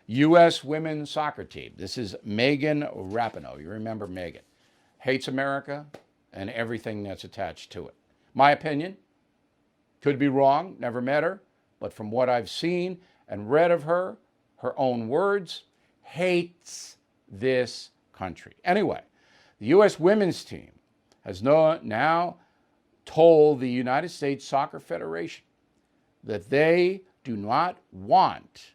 U.S. women's soccer team. This is Megan Rapinoe. You remember Megan. Hates America and everything that's attached to it. My opinion, could be wrong, never met her, but from what I've seen and read of her, her own words, hates this country. Anyway, the U.S. women's team has now told the United States Soccer Federation that they do not want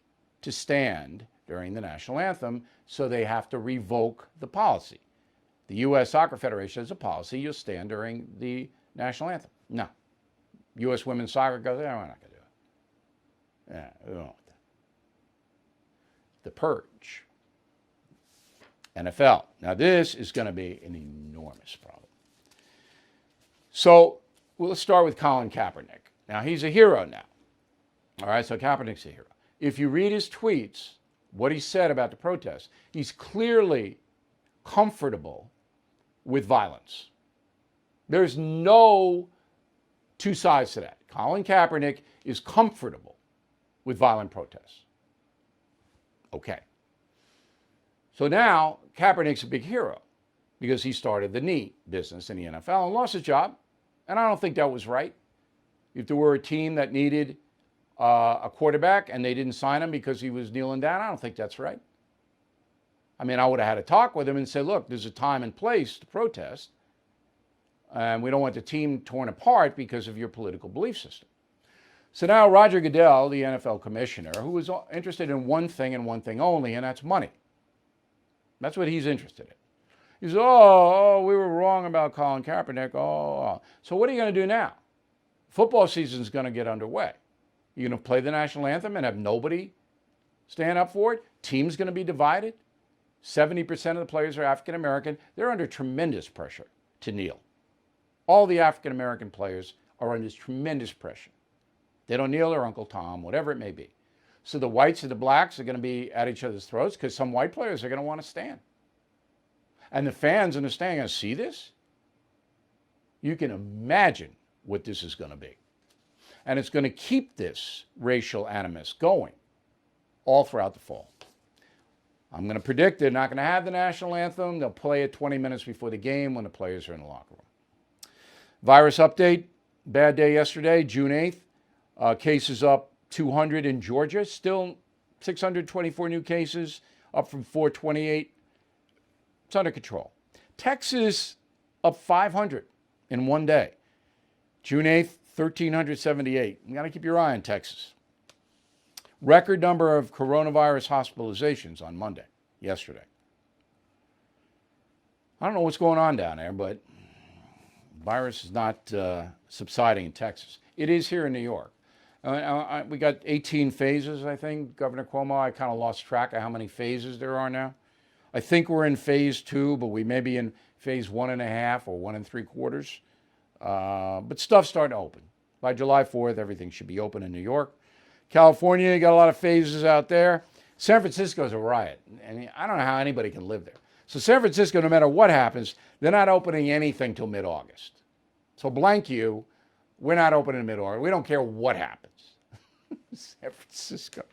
to stand during the national anthem, so they have to revoke the policy. The U.S. Soccer Federation has a policy, you'll stand during the national anthem. No. U.S. women's soccer goes, we're not going to do it. Yeah, we don't want that. The Purge. NFL. Now, this is going to be an enormous problem. So, let's start with Colin Kaepernick. Now, he's a hero now. All right, so Kaepernick's a hero. If you read his tweets, what he said about the protests, he's clearly comfortable with violence. There's no two sides to that. Colin Kaepernick is comfortable with violent protests. Okay. So now Kaepernick's a big hero because he started the knee business in the NFL and lost his job. And I don't think that was right. If there were a team that needed a quarterback and they didn't sign him because he was kneeling down, I don't think that's right. I mean, I would have had a talk with him and said, look, there's a time and place to protest. And we don't want the team torn apart because of your political belief system. So now Roger Goodell, the NFL commissioner, who was interested in one thing and one thing only, and that's money. That's what he's interested in. He says, oh, we were wrong about Colin Kaepernick. Oh. So what are you going to do now? Football season's going to get underway. You're going to play the national anthem and have nobody stand up for it? Team's going to be divided? 70% of the players are African American. They're under tremendous pressure to kneel. All the African American players are under tremendous pressure. They don't kneel, their Uncle Tom, whatever it may be. So the whites and the blacks are going to be at each other's throats because some white players are going to want to stand. And the fans in the stand are going to see this. You can imagine what this is going to be. And it's going to keep this racial animus going all throughout the fall. I'm going to predict they're not going to have the national anthem. They'll play it 20 minutes before the game when the players are in the locker room. Virus update, bad day yesterday, June 8th. Cases up 200 in Georgia, still 624 new cases, up from 428. It's under control. Texas up 500 in one day. June 8th, 1,378. You got to keep your eye on Texas. Record number of coronavirus hospitalizations on Monday, yesterday. I don't know what's going on down there, but virus is not subsiding in Texas. It is here in New York. We got 18 phases, I think. Governor Cuomo, I kind of lost track of how many phases there are now. I think we're in phase 2, but we may be in phase 1.5 or 1 3/4. But stuff's starting to open. By July 4th, everything should be open in New York. California, you got a lot of phases out there. San Francisco's a riot. And I don't know how anybody can live there. So San Francisco, no matter what happens, they're not opening anything till mid-August. So blank you, we're not opening in mid-August. We don't care what happens. San Francisco.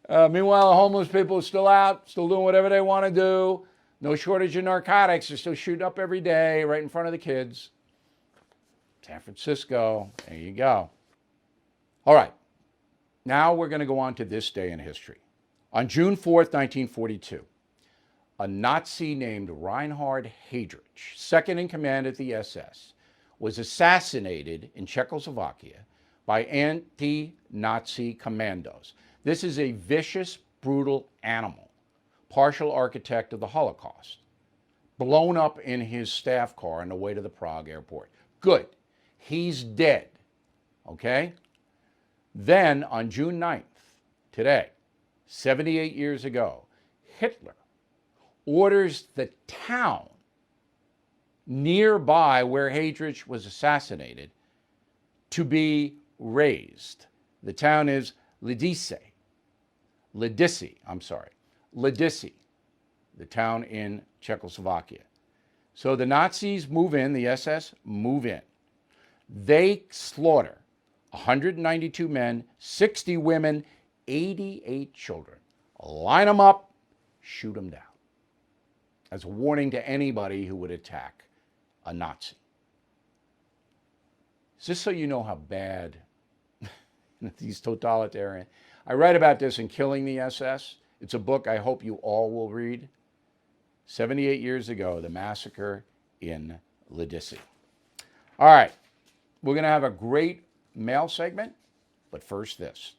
Meanwhile, the homeless people are still out, still doing whatever they want to do. No shortage of narcotics. They're still shooting up every day right in front of the kids. San Francisco, there you go. All right. Now we're going to go on to this day in history. On June 4th, 1942, a Nazi named Reinhard Heydrich, second in command at the SS, was assassinated in Czechoslovakia by anti-Nazi commandos. This is a vicious, brutal animal, partial architect of the Holocaust, blown up in his staff car on the way to the Prague airport. Good. He's dead. Okay? Then on June 9th, today, 78 years ago, Hitler orders the town nearby where Heydrich was assassinated to be razed. The town is Lidice, the town in Czechoslovakia. So the Nazis move in, the SS move in. They slaughter 192 men, 60 women, 88 children. line them up, shoot them down. As a warning to anybody who would attack a Nazi. Just so you know how bad these totalitarian. I write about this in Killing the SS. It's a book I hope you all will read. 78 years ago, the massacre in Lidice. All right, we're going to have a great mail segment, but first this.